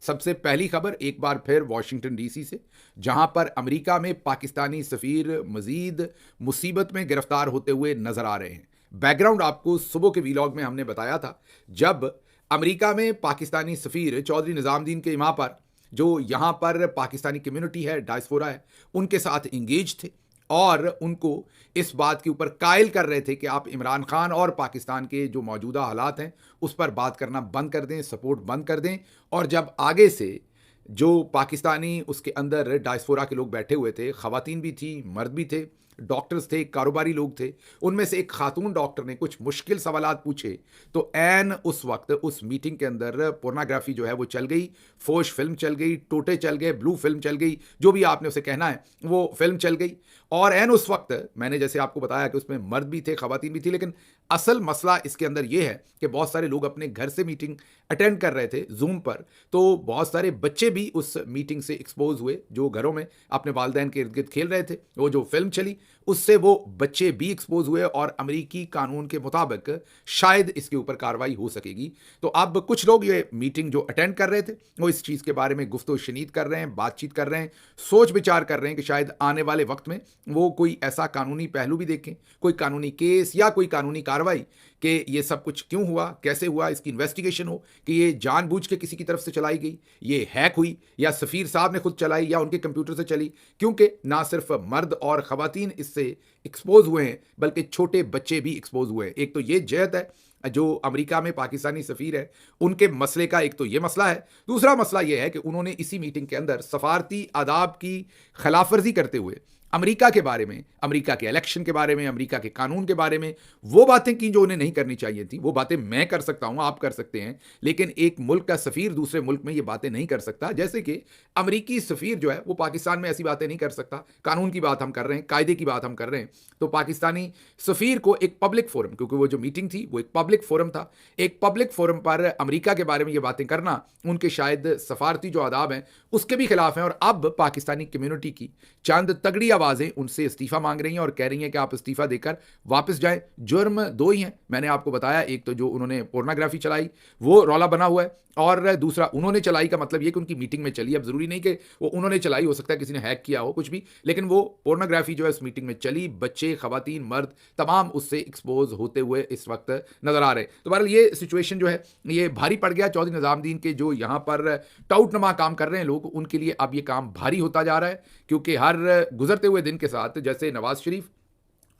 सबसे पहली खबर एक बार फिर वॉशिंगटन डीसी से, जहां पर अमेरिका में पाकिस्तानी सफीर मजीद मुसीबत में गिरफ्तार होते हुए नजर आ रहे हैं। बैकग्राउंड आपको सुबह के वीलॉग में हमने बताया था, जब अमेरिका में पाकिस्तानी सफीर चौधरी निजामुद्दीन के यहाँ पर, जो यहाँ पर पाकिस्तानी कम्युनिटी है, डायस्पोरा है, उनके साथ इंगेज थे और उनको इस बात के ऊपर कायल कर रहे थे कि आप इमरान खान और पाकिस्तान के जो मौजूदा हालात हैं उस पर बात करना बंद कर दें, सपोर्ट बंद कर दें। और जब आगे से जो पाकिस्तानी उसके अंदर डायस्पोरा के लोग बैठे हुए थे, ख़वातीन भी थी, मर्द भी थे, डॉक्टर्स थे, कारोबारी लोग थे, उनमें से एक खातून डॉक्टर ने कुछ मुश्किल सवालात पूछे, तो ऐन उस वक्त उस मीटिंग के अंदर पोर्नोग्राफी जो है वो चल गई, फोश फिल्म चल गई, टोटे चल गए, ब्लू फिल्म चल गई, जो भी आपने उसे कहना है वो फिल्म चल गई। और ऐन उस वक्त मैंने जैसे आपको बताया कि उसमें मर्द भी थे, खवातीन भी थी, लेकिन असल मसला इसके अंदर ये है कि बहुत सारे लोग अपने घर से मीटिंग अटेंड कर रहे थे जूम पर, तो बहुत सारे बच्चे भी उस मीटिंग से एक्सपोज हुए, जो घरों में अपने वालिदैन के इर्द गिर्द खेल रहे थे। वो जो फिल्म चली उससे वो बच्चे भी एक्सपोज हुए और अमेरिकी कानून के मुताबिक शायद इसके ऊपर कार्रवाई हो सकेगी। तो अब कुछ लोग ये मीटिंग जो अटेंड कर रहे थे वो इस चीज़ के बारे में गुफ्तगू शनीद कर रहे हैं, बातचीत कर रहे हैं, सोच विचार कर रहे हैं कि शायद आने वाले वक्त में वो कोई ऐसा कानूनी पहलू भी देखें, कोई कानूनी केस या कोई कानूनी कार्रवाई कि ये सब कुछ क्यों हुआ, कैसे हुआ, इसकी इन्वेस्टिगेशन हो कि ये जानबूझ के किसी की तरफ से चलाई गई, ये हैक हुई या सफ़ीर साहब ने खुद चलाई या उनके कंप्यूटर से चली। क्योंकि ना सिर्फ मर्द और ख़वातीन इससे एक्सपोज हुए हैं बल्कि छोटे बच्चे भी एक्सपोज हुए हैं। एक तो ये जहत है जो अमेरिका में पाकिस्तानी सफ़ीर है उनके मसले का, एक तो ये मसला है। दूसरा मसला ये है कि उन्होंने इसी मीटिंग के अंदर सफारती आदाब की खिलाफवर्जी करते हुए अमेरिका के बारे में, अमेरिका के इलेक्शन के बारे में, अमेरिका के कानून के बारे में वो बातें की जो उन्हें नहीं करनी चाहिए थी। वो बातें मैं कर सकता हूं, आप कर सकते हैं, लेकिन एक मुल्क का सफ़ीर दूसरे मुल्क में ये बातें नहीं कर सकता। जैसे कि अमेरिकी सफ़ीर जो है वो पाकिस्तान में ऐसी बातें नहीं कर सकता। कानून की बात हम कर रहे हैं, कायदे की बात हम कर रहे हैं, तो पाकिस्तानी सफ़ीर को एक पब्लिक फोरम, क्योंकि वो जो मीटिंग थी वो एक पब्लिक फोरम था, एक पब्लिक फोरम पर अमेरिका के बारे में ये बातें करना उनके शायद सफारती जो आदाब हैं उसके भी खिलाफ हैं। और अब पाकिस्तानी कम्युनिटी की चंद तगड़ी आवाज़ें उनसे इस्तीफ़ा मांग रही हैं और कह रही हैं कि आप इस्तीफ़ा देकर वापस जाएं। जुर्म दो ही हैं, मैंने आपको बताया, एक तो जो उन्होंने पोर्नोग्राफी चलाई वो रौला बना हुआ है, और दूसरा उन्होंने चलाई का मतलब ये कि उनकी मीटिंग में चली। अब ज़रूरी नहीं कि वो उन्होंने चलाई, हो सकता है किसी ने हैक किया हो, कुछ भी, लेकिन वो पोर्नोग्राफी जो है उस मीटिंग में चली। बच्चे, खवातीन, मर्द तमाम उससे एक्सपोज होते हुए इस वक्त नज़र आ रहे हैं। तो बहरहाल ये सिचुएशन जो है ये भारी पड़ गया चौधरी निजामुद्दीन के जो यहाँ पर टाउट नमा काम कर रहे हैं लोग, उनके लिए अब ये काम भारी होता जा रहा है। क्योंकि हर गुजरते हुए दिन के साथ जैसे नवाज शरीफ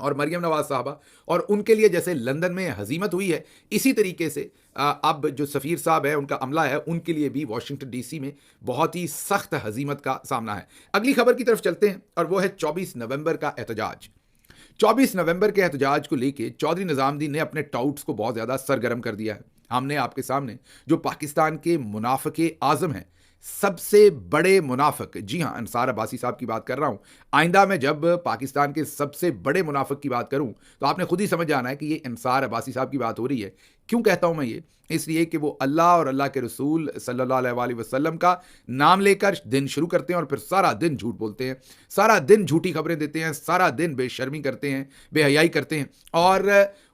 और मरियम नवाज साहबा और उनके लिए जैसे लंदन में हजीमत हुई है, इसी तरीके से अब जो सफ़ीर साहब है, उनका अमला है, उनके लिए भी वाशिंगटन डीसी में बहुत ही सख्त हजीमत का सामना है। अगली खबर की तरफ चलते हैं और वो है 24 नवंबर का एहतजाज। 24 नवंबर के एहतजाज को लेकर चौधरी निजामुद्दीन ने अपने टाउट्स को बहुत ज़्यादा सरगर्म कर दिया है। हमने आपके सामने जो पाकिस्तान के मुनाफिक आज़म हैं, सबसे बड़े मुनाफिक, जी हाँ, अंसार अब्बासी साहब की बात कर रहा हूं। आइंदा में जब पाकिस्तान के सबसे बड़े मुनाफिक की बात करूं तो आपने खुद ही समझ जाना है कि ये अंसार अब्बासी साहब की बात हो रही है। क्यों कहता हूं मैं ये? इसलिए कि वो अल्लाह और अल्लाह के रसूल सल्लल्लाहु अलैहि वसल्लम का नाम लेकर दिन शुरू करते हैं और फिर सारा दिन झूठ बोलते हैं, सारा दिन झूठी खबरें देते हैं, सारा दिन बेशर्मी करते हैं, बेहयाई करते हैं। और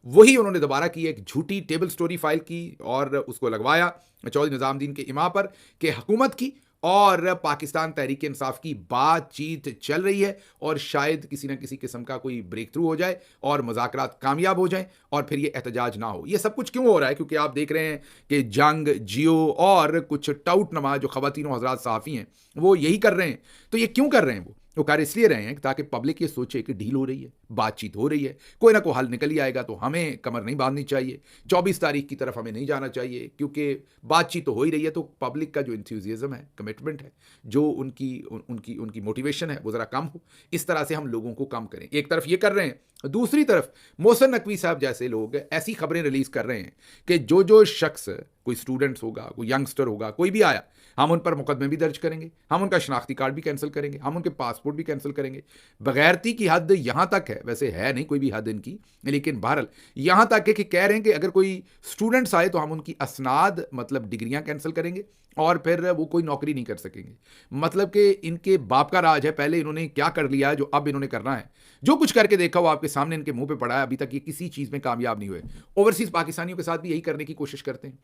वही उन्होंने दोबारा की, एक झूठी टेबल स्टोरी फाइल की और उसको लगवाया चौधरी निजामुद्दीन के इमाम पर कि हुकूमत की और पाकिस्तान तहरीक इंसाफ की बातचीत चल रही है और शायद किसी न किसी किस्म का कोई ब्रेक थ्रू हो जाए और मुज़ाकरात कामयाब हो जाए और फिर ये एहतजाज ना हो। ये सब कुछ क्यों हो रहा है? क्योंकि आप देख रहे हैं कि जंग, जियो और कुछ टाउट नमा जो ख़वातीन हज़रात सहाफ़ी हैं वो यही कर रहे हैं। तो ये क्यों कर रहे हैं? वो कार्य इसलिए रहे हैं ताकि पब्लिक ये सोचे कि डील हो रही है, बातचीत हो रही है, कोई ना कोई हल निकल ही आएगा, तो हमें कमर नहीं बांधनी चाहिए, 24 तारीख की तरफ हमें नहीं जाना चाहिए, क्योंकि बातचीत तो हो ही रही है। तो पब्लिक का जो इंथ्यूजियाज्म है, कमिटमेंट है, जो उनकी मोटिवेशन है वो ज़रा कम हो, इस तरह से हम लोगों को कम करें। एक तरफ ये कर रहे हैं, दूसरी तरफ मोहसिन नकवी साहब जैसे लोग ऐसी खबरें रिलीज़ कर रहे हैं कि जो शख्स, कोई स्टूडेंट्स होगा, कोई यंगस्टर होगा, कोई भी आया, हम उन पर मुकदमे भी दर्ज करेंगे, हम उनका शनाख्ती कार्ड भी कैंसिल करेंगे, हम उनके पासपोर्ट भी कैंसिल करेंगे। बगैरती की हद यहाँ तक है, वैसे है नहीं कोई भी हद इनकी, लेकिन बहरहाल यहाँ तक है कि कह रहे हैं कि अगर कोई स्टूडेंट्स आए तो हम उनकी असनाद, मतलब डिग्रियाँ कैंसिल करेंगे और फिर वो कोई नौकरी नहीं कर सकेंगे। मतलब कि इनके बाप का राज है, पहले इन्होंने क्या कर लिया जो अब इन्होंने करना है। जो कुछ करके देखा वो आपके सामने इनके मुंह पे पड़ा है, अभी तक ये किसी चीज़ में कामयाब नहीं हुए। ओवरसीज़ पाकिस्तानियों के साथ भी यही करने की कोशिश करते हैं।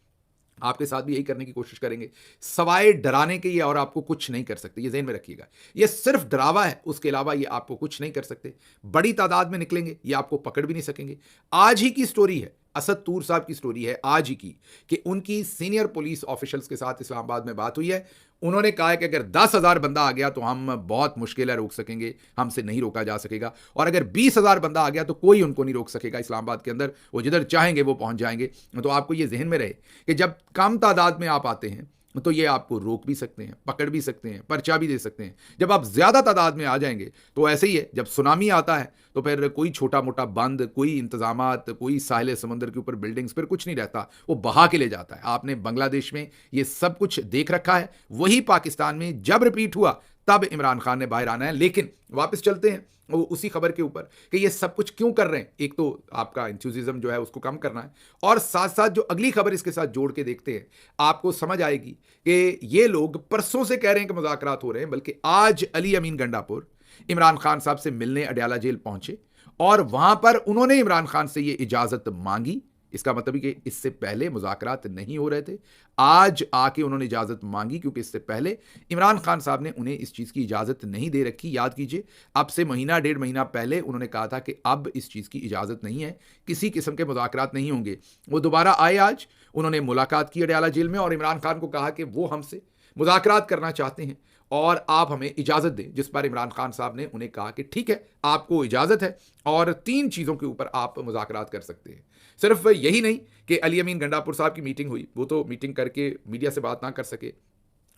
आपके साथ भी यही करने की कोशिश करेंगे। सवाए डराने के ये और आपको कुछ नहीं कर सकते, ये ज़हन में रखिएगा। ये सिर्फ डरावा है, उसके अलावा ये आपको कुछ नहीं कर सकते। बड़ी तादाद में निकलेंगे, ये आपको पकड़ भी नहीं सकेंगे। आज ही की स्टोरी है, असद तूर साहब की स्टोरी है आज ही की, कि उनकी सीनियर पुलिस ऑफिशियल्स के साथ इस्लामाबाद में बात हुई है। उन्होंने कहा है कि अगर 10,000 बंदा आ गया तो हम बहुत मुश्किल है रोक सकेंगे, हमसे नहीं रोका जा सकेगा। और अगर 20,000 बंदा आ गया तो कोई उनको नहीं रोक सकेगा इस्लामाबाद के अंदर, वो जिधर चाहेंगे वो पहुंच जाएंगे। तो आपको ये जहन में रहे कि जब कम तादाद में आप आते हैं तो ये आपको रोक भी सकते हैं, पकड़ भी सकते हैं, पर्चा भी दे सकते हैं। जब आप ज़्यादा तादाद में आ जाएंगे तो ऐसे ही है, जब सुनामी आता है तो फिर कोई छोटा मोटा बंद, कोई इंतजामात, कोई साहिल समंदर के ऊपर बिल्डिंग्स, फिर कुछ नहीं रहता, वो बहा के ले जाता है। आपने बांग्लादेश में ये सब कुछ देख रखा है, वही पाकिस्तान में जब रिपीट हुआ तब इमरान खान ने बाहर आना है। लेकिन वापस चलते हैं वो उसी खबर के ऊपर कि ये सब कुछ क्यों कर रहे हैं। एक तो आपका इंथ्यूजिज्म जो है उसको कम करना है, और साथ साथ जो अगली खबर इसके साथ जोड़ के देखते हैं आपको समझ आएगी कि ये लोग परसों से कह रहे हैं कि मुज़ाकरात हो रहे हैं, बल्कि आज अली अमीन गंडापुर इमरान खान साहब से मिलने अडयाला जेल पहुंचे और वहां पर उन्होंने इमरान खान से ये इजाजत मांगी। इसका मतलब कि इससे पहले मुज़ाकरात नहीं हो रहे थे, आज आके उन्होंने इजाज़त मांगी, क्योंकि इससे पहले इमरान खान साहब ने उन्हें इस चीज़ की इजाज़त नहीं दे रखी। याद कीजिए, अब से महीना डेढ़ महीना पहले उन्होंने कहा था कि अब इस चीज़ की इजाज़त नहीं है, किसी किस्म के मुज़ाकरात नहीं होंगे। वो दोबारा आए आज, उन्होंने मुलाकात की अडयाला जेल में और इमरान खान को कहा कि वो हमसे मुज़ाकरात करना चाहते हैं और आप हमें इजाज़त दें। जिस पर इमरान खान साहब ने उन्हें कहा कि ठीक है, आपको इजाज़त है और 3 चीज़ों के ऊपर आप मुज़ाकरात कर सकते हैं। सिर्फ यही नहीं कि अली अमीन गंडापुर साहब की मीटिंग हुई, वो तो मीटिंग करके मीडिया से बात ना कर सके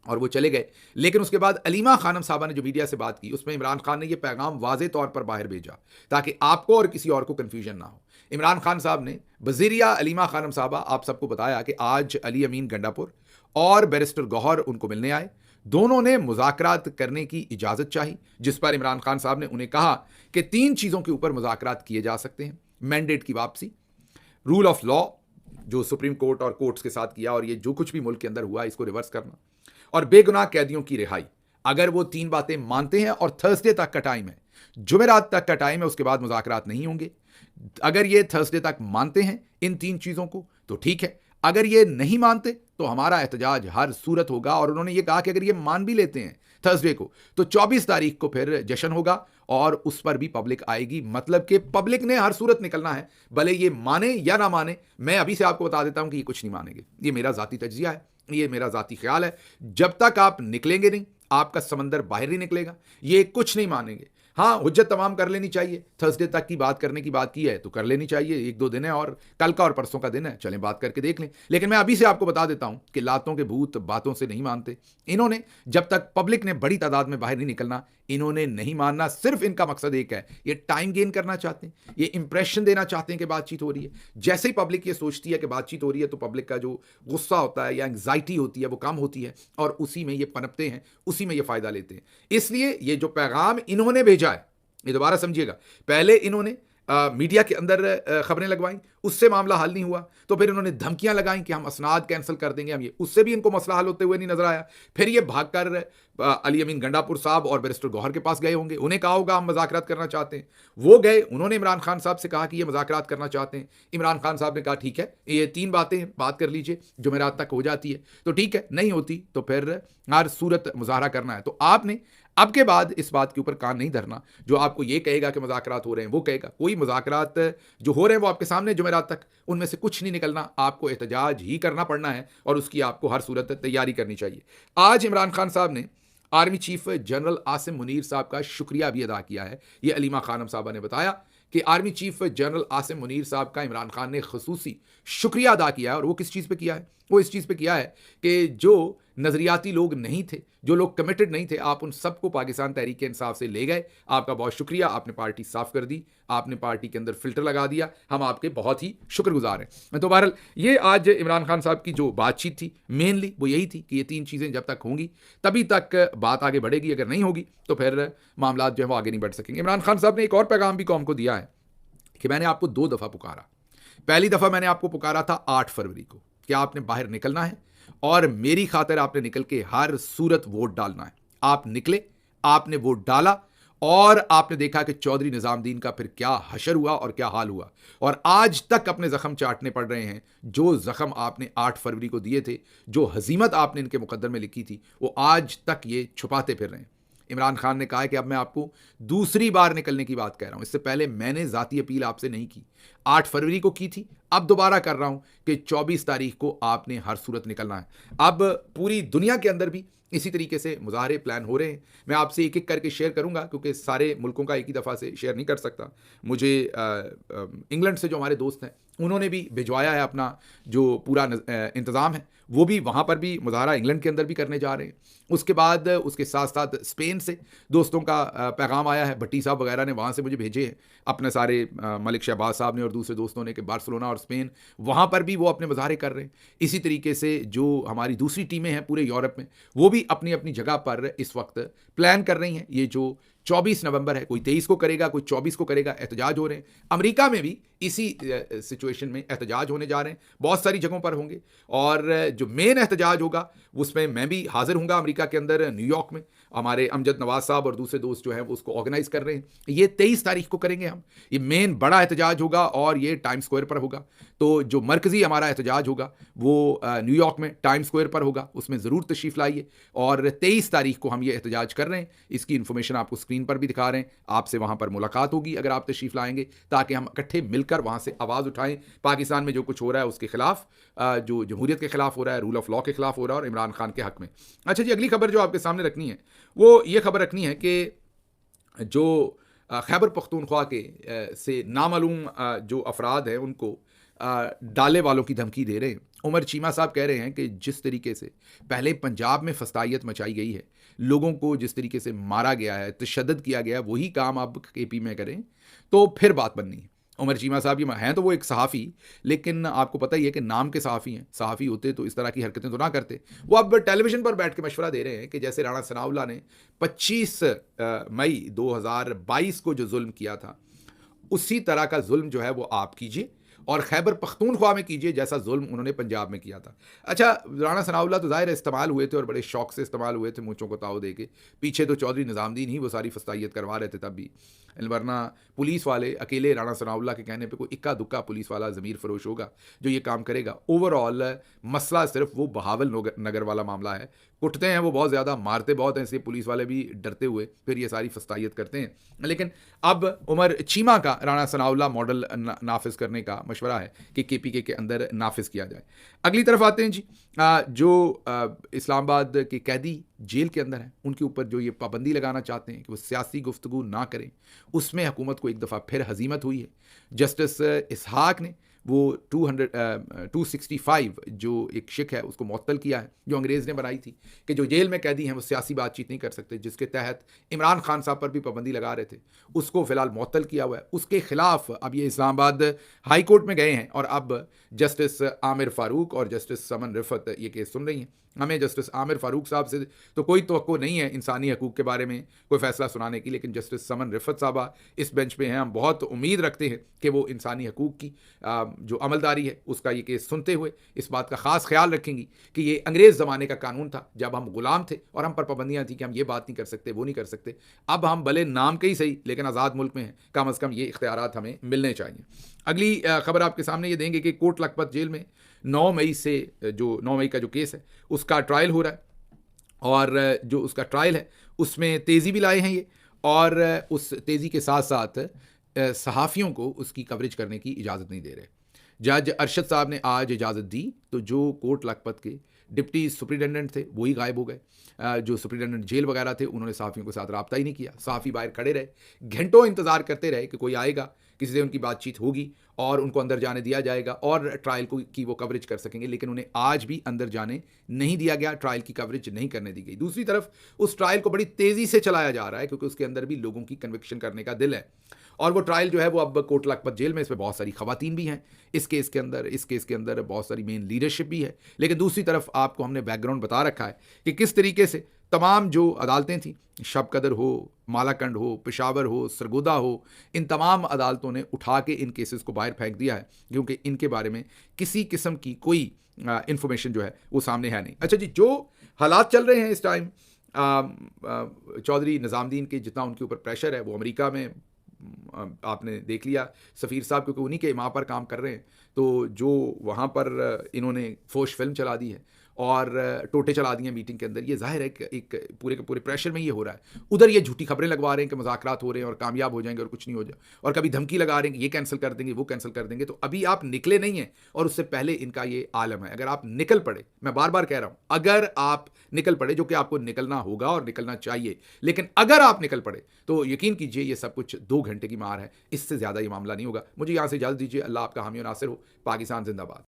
और वो चले गए, लेकिन उसके बाद अलीमा खानम साहबा ने जो मीडिया से बात की उसमें इमरान खान ने ये पैगाम वाज़े तौर पर बाहर भेजा ताकि आपको और किसी और को कन्फ्यूजन ना हो। इमरान खान साहब ने वज़ीरिया अलीमा खानम साहबा आप सबको बताया कि आज अली अमीन गंडापुर और बैरिस्टर गौहर उनको मिलने आए। दोनों ने मुज़ाकरात करने की इजाज़त चाही, जिस पर इमरान खान साहब ने उन्हें कहा कि 3 चीज़ों के ऊपर मुज़ाकरात किए जा सकते हैं। मैंडेट की वापसी, रूल ऑफ लॉ जो सुप्रीम कोर्ट और कोर्ट्स के साथ किया और ये जो कुछ भी मुल्क के अंदर हुआ इसको रिवर्स करना, और बेगुनाह कैदियों की रिहाई। अगर वो 3 बातें मानते हैं, और थर्सडे तक का टाइम है, जुमेरात तक का टाइम है, उसके बाद मुज़ाकरात नहीं होंगे। अगर ये थर्सडे तक मानते हैं इन 3 चीज़ों को तो ठीक है, अगर ये नहीं मानते तो हमारा एहतजाज हर सूरत होगा। और उन्होंने ये कहा कि अगर ये मान भी लेते हैं थर्सडे को तो 24 तारीख को फिर जश्न होगा और उस पर भी पब्लिक आएगी। मतलब कि पब्लिक ने हर सूरत निकलना है, भले ये माने या ना माने। मैं अभी से आपको बता देता हूं कि ये कुछ नहीं मानेंगे, ये मेरा ज़ाती तज्जिया है, ये मेरा ज़ाती ख्याल है। जब तक आप निकलेंगे नहीं, आपका समंदर बाहर नहीं निकलेगा, ये कुछ नहीं मानेंगे। हाँ, हुज्जत तमाम कर लेनी चाहिए, थर्सडे तक की बात करने की बात की है तो कर लेनी चाहिए, 1-2 दिन है और कल का और परसों का दिन है, चलें बात करके देख लें। लेकिन मैं अभी से आपको बता देता हूं कि लातों के भूत बातों से नहीं मानते। इन्होंने जब तक पब्लिक ने बड़ी तादाद में बाहर नहीं निकलना, इन्होंने नहीं मानना। सिर्फ इनका मकसद एक है, ये टाइम गेन करना चाहते हैं, ये इंप्रेशन देना चाहते हैं कि बातचीत हो रही है। जैसे ही पब्लिक ये सोचती है कि बातचीत हो रही है तो पब्लिक का जो गुस्सा होता है या एंग्जाइटी होती है वो कम होती है और उसी में ये पनपते हैं, उसी में ये फ़ायदा लेते हैं। इसलिए ये जो पैगाम इन्होंने भेजा है, ये दोबारा समझिएगा, पहले इन्होंने मीडिया के अंदर खबरें लगवाई, उससे मामला हल नहीं हुआ, तो फिर इन्होंने धमकियां लगाई कि हम असनाद कैंसिल कर देंगे, हम ये, उससे भी इनको मसला हल होते हुए नहीं नजर आया। फिर ये भागकर अली अमीन गंडापुर साहब और बैरिस्टर गौहर के पास गए होंगे, उन्हें कहा होगा हम मुज़ाकरात करना चाहते हैं। वो गए, उन्होंने इमरान खान साहब से कहा कि ये मुज़ाकरात करना चाहते हैं। इमरान खान साहब ने कहा ठीक है, ये 3 बातें बात कर लीजिए, जुमेरात तक हो जाती है तो ठीक है, नहीं होती तो फिर हर सूरत मुज़ाहरा करना है। तो आपने अब के बाद इस बात के ऊपर कान नहीं धरना। जो आपको ये कहेगा कि मुज़ाकरात हो रहे हैं, वो कहेगा कोई मुज़ाकरात जो हो रहे हैं वो आपके सामने जुमेरात तक, उनमें से कुछ नहीं निकलना, आपको एहतजाज ही करना पड़ना है और उसकी आपको हर सूरत तैयारी करनी चाहिए। आज इमरान खान साहब ने army chief general Asim Munir साहब का शुक्रिया भी अदा किया है। ये अलीमा खानम साहबा ने बताया कि army chief general Asim Munir साहब का इमरान खान ने खसूसी शुक्रिया अदा किया है। और वो किस चीज़ पे किया है? वो इस चीज़ पे किया है कि जो नज़रियाती लोग नहीं थे, जो लोग कमिटेड नहीं थे, आप उन सबको पाकिस्तान तहरीक इंसाफ से ले गए। आपका बहुत शुक्रिया, आपने पार्टी साफ़ कर दी, आपने पार्टी के अंदर फ़िल्टर लगा दिया, हम आपके बहुत ही शुक्रगुजार हैं। तो बहरहाल ये आज इमरान खान साहब की जो बातचीत थी मेनली वो यही थी कि ये 3 चीज़ें जब तक होंगी तभी तक बात आगे बढ़ेगी, अगर नहीं होगी तो फिर मामला जो है वो आगे नहीं बढ़ सकेंगे। इमरान खान साहब ने एक और पैगाम भी कौम को दिया है कि मैंने आपको 2 दफ़ा पुकारा। पहली दफ़ा मैंने आपको पुकारा था 8 फरवरी को कि आपने बाहर निकलना है और मेरी खातिर आपने निकल के हर सूरत वोट डालना है। आप निकले, आपने वोट डाला और आपने देखा कि चौधरी निज़ामुद्दीन का फिर क्या हशर हुआ और क्या हाल हुआ, और आज तक अपने ज़ख्म चाटने पड़ रहे हैं। जो ज़ख्म आपने 8 फरवरी को दिए थे, जो हज़ीमत आपने इनके मुकद्दर में लिखी थी, वो आज तक ये छुपाते फिर रहे हैं। इमरान खान ने कहा है कि अब मैं आपको दूसरी बार निकलने की बात कह रहा हूं, इससे पहले मैंने ज़ाती अपील आपसे नहीं की, 8 फरवरी को की थी, अब दोबारा कर रहा हूं कि 24 तारीख को आपने हर सूरत निकलना है। अब पूरी दुनिया के अंदर भी इसी तरीके से मुजाहरे प्लान हो रहे हैं। मैं आपसे एक एक करके शेयर करूंगा, क्योंकि सारे मुल्कों का एक ही दफ़ा से शेयर नहीं कर सकता। मुझे इंग्लैंड से जो हमारे दोस्त हैं, उन्होंने भी भिजवाया है अपना जो पूरा इंतज़ाम है, वो भी वहाँ पर भी मुजाहरा इंग्लैंड के अंदर भी करने जा रहे हैं। उसके बाद उसके साथ साथ स्पेन से दोस्तों का पैगाम आया है, भट्टी साहब वगैरह ने वहाँ से मुझे भेजे हैं अपने सारे, मलिक शहबाज साहब ने और दूसरे दोस्तों ने, कि बार्सिलोना और स्पेन, वहाँ पर भी वो अपने मुजाहरे कर रहे हैं। इसी तरीके से जो हमारी दूसरी टीमें हैं पूरे यूरोप में, वो भी अपनी अपनी जगह पर इस वक्त प्लान कर रही हैं। ये जो 24 नवंबर है, कोई 23 को करेगा, कोई 24 को करेगा, एहतजाज हो रहे हैं। अमेरिका में भी इसी सिचुएशन में एहतजाज होने जा रहे हैं, बहुत सारी जगहों पर होंगे, और जो मेन एहतजाज होगा उसमें मैं भी हाजिर हूँगा अमेरिका के अंदर, न्यूयॉर्क में। हमारे अमजद नवाज साहब और दूसरे दोस्त जो हैं वो उसको ऑर्गेनाइज कर रहे हैं। ये 23 तारीख को करेंगे हम। ये मेन बड़ा एहतजाज होगा और ये टाइम स्क्वायर पर होगा। तो जो मरकज़ी हमारा एहतजाज होगा वो न्यूयॉर्क में टाइम स्क्वायर पर होगा, उसमें ज़रूर तशरीफ़ लाइए। और 23 तारीख को हम ये एहतजाज कर रहे हैं, इसकी इन्फॉर्मेशन आपको स्क्रीन पर भी दिखा रहे हैं। आपसे वहाँ पर मुलाकात होगी अगर आप तशरीफ़ लाएंगे, ताकि हम इकट्ठे मिलकर वहाँ से आवाज़ उठाएं। पाकिस्तान में जो कुछ हो रहा है उसके खिलाफ, जो जमहूरियत के खिलाफ हो रहा है, रूल ऑफ लॉ के खिलाफ हो रहा है, और इमरान खान के हक़ में। अच्छा जी, अगली खबर जो आपके सामने रखनी है वो ये खबर रखनी है कि जो खैबर पख्तूनख्वा के से नामालूम जो अफराद हैं उनको डाले वालों की धमकी दे रहे हैं। उमर चीमा साहब कह रहे हैं कि जिस तरीके से पहले पंजाब में फस्तायत मचाई गई है, लोगों को जिस तरीके से मारा गया है, तशद्दुद किया गया है, वही काम अब केपी में करें तो फिर बात बननी है। उमर चीमा साहब ये हैं तो वो एक सहाफ़ी, लेकिन आपको पता ही है कि नाम के सहाफ़ी हैं। सहाफ़ी होते तो इस तरह की हरकतें तो ना करते। वो अब टेलीविज़न पर बैठ के मशवरा दे रहे हैं कि जैसे राणा सनाउल्लाह ने 25 मई 2022 को जो जुल्म किया था, उसी तरह का जुल्म जो है वो आप कीजिए, और खैबर पख्तूनख्वा में कीजिए जैसा जुल्म उन्होंने पंजाब में किया था। अच्छा, राणा सनाउल्लाह तो ज़ाहिर इस्तेमाल हुए थे और बड़े शौक से इस्तेमाल हुए थे, मूँछों को ताव दे के। पीछे तो चौधरी निज़ामुद्दीन ही वो सारी फस्तायत करवा रहे थे तब भी, वरना पुलिस वाले अकेले राणा सनाउल्लाह के कहने पे कोई इक्का दुक्का पुलिस वाला ज़मीर फरोश होगा जो ये काम करेगा। ओवरऑल मसला सिर्फ वो बहावल नगर वाला मामला है। कुटते हैं वो बहुत ज़्यादा, मारते बहुत हैं, इसलिए पुलिस वाले भी डरते हुए फिर ये सारी फस्तायत करते हैं। लेकिन अब उमर चीमा का राणा सनाउल्लाह मॉडल नाफिज करने का मशवरा है कि KPK के अंदर नाफिज किया जाए। अगली तरफ आते हैं जी, जो इस्लामाबाद के कैदी जेल के अंदर हैं, उनके ऊपर जो ये पाबंदी लगाना चाहते हैं कि वो सियासी गुफ्तगू ना करें, उसमें हुकूमत को एक दफ़ा फिर हजीमत हुई है। जस्टिस इसहाक ने वो 265 जो एक शिक है उसको मुअत्तल किया है, जो अंग्रेज़ ने बनाई थी कि जो जेल में कैदी हैं वो सियासी बातचीत नहीं कर सकते, जिसके तहत इमरान खान साहब पर भी पाबंदी लगा रहे थे, उसको फ़िलहाल मुअत्तल किया हुआ है। उसके खिलाफ अब ये इस्लामाबाद हाई कोर्ट में गए हैं, और अब जस्टिस आमिर फ़ारूक और जस्टिस समन रिफ़त ये केस सुन रही हैं। हमें जस्टिस आमिर फ़ारूक साहब से तो कोई तवक्को नहीं है इंसानी हकूक़ के बारे में कोई फ़ैसला सुनाने की, लेकिन जस्टिस समन रिफ़त साहबा इस बेंच पे हैं। हम बहुत उम्मीद रखते हैं कि वो इंसानी हकूक़ की जो अमलदारी है उसका ये केस सुनते हुए इस बात का ख़ास ख्याल रखेंगी कि ये अंग्रेज़ ज़माने का कानून था जब हम ग़ुलाम थे और हम पर पाबंदियाँ थी कि हम ये बात नहीं कर सकते, वो नहीं कर सकते। अब हम भले नाम के ही सही लेकिन आज़ाद मुल्क में हैं, कम अज़ कम ये इख्तियारात हमें मिलने चाहिए। अगली खबर आपके सामने ये देंगे कि कोट लखपत जेल में 9 मई से जो 9 मई का जो केस है उसका ट्रायल हो रहा है, और जो उसका ट्रायल है उसमें तेज़ी भी लाए हैं ये, और उस तेज़ी के साथ साथ सहाफ़ियों को उसकी कवरेज करने की इजाज़त नहीं दे रहे। जज अरशद साहब ने आज इजाज़त दी तो जो कोट लखपत के डिप्टी सुपरिटेंडेंट थे वही गायब हो गए। जो सुपरिटेंडेंट जेल वगैरह थे उन्होंने सहाफ़ियों के साथ रब्ता ही नहीं किया। सहाफ़ी बाहर खड़े रहे, घंटों इंतज़ार करते रहे कि कोई आएगा, किसी से उनकी बातचीत होगी और उनको अंदर जाने दिया जाएगा और ट्रायल की वो कवरेज कर सकेंगे, लेकिन उन्हें आज भी अंदर जाने नहीं दिया गया, ट्रायल की कवरेज नहीं करने दी गई। दूसरी तरफ उस ट्रायल को बड़ी तेज़ी से चलाया जा रहा है क्योंकि उसके अंदर भी लोगों की कन्विक्शन करने का दिल है, और वो ट्रायल जो है वो अब कोट लखपत जेल में, इसमें बहुत सारी ख़वातीन भी हैं इस केस के अंदर बहुत सारी मेन लीडरशिप भी है। लेकिन दूसरी तरफ आपको हमने बैकग्राउंड बता रखा है कि किस तरीके से तमाम जो अदालतें थीं, शब कदर हो, मालाकंड हो, पेशावर हो, सरगोदा हो, इन तमाम अदालतों ने उठा के इन केसेस को बाहर फेंक दिया है क्योंकि इनके बारे में किसी किस्म की कोई इंफॉर्मेशन जो है वो सामने है नहीं। अच्छा जी, जो हालात चल रहे हैं इस टाइम चौधरी निज़ामुद्दीन के जितना उनके ऊपर प्रेशर है वो अमेरिका में आपने देख लिया सफ़ीर साहब, क्योंकि उन्हीं के वहाँ पर काम कर रहे हैं, तो जो वहाँ पर इन्होंने फोश फिल्म चला दी है और टोटे चला दिए मीटिंग के अंदर। ये जाहिर है कि एक पूरे के पूरे प्रेशर में ये हो रहा है। उधर ये झूठी खबरें लगवा रहे हैं कि मुज़ाकरात हो रहे हैं और कामयाब हो जाएंगे और कुछ नहीं हो जाए, और कभी धमकी लगा रहे हैं कि ये कैंसिल कर देंगे वो कैंसिल कर देंगे। तो अभी आप निकले नहीं हैं और उससे पहले इनका ये आलम है। अगर आप निकल पड़े, मैं बार बार कह रहा हूँ, अगर आप निकल पड़े, जो कि आपको निकलना होगा और निकलना चाहिए, लेकिन अगर आप निकल पड़े तो यकीन कीजिए ये सब कुछ 2 घंटे की मार है, इससे ज़्यादा ये मामला नहीं होगा। मुझे यहाँ से इजाज़त दीजिए। अल्लाह आपका हामी और नासिर हो। पाकिस्तान जिंदाबाद।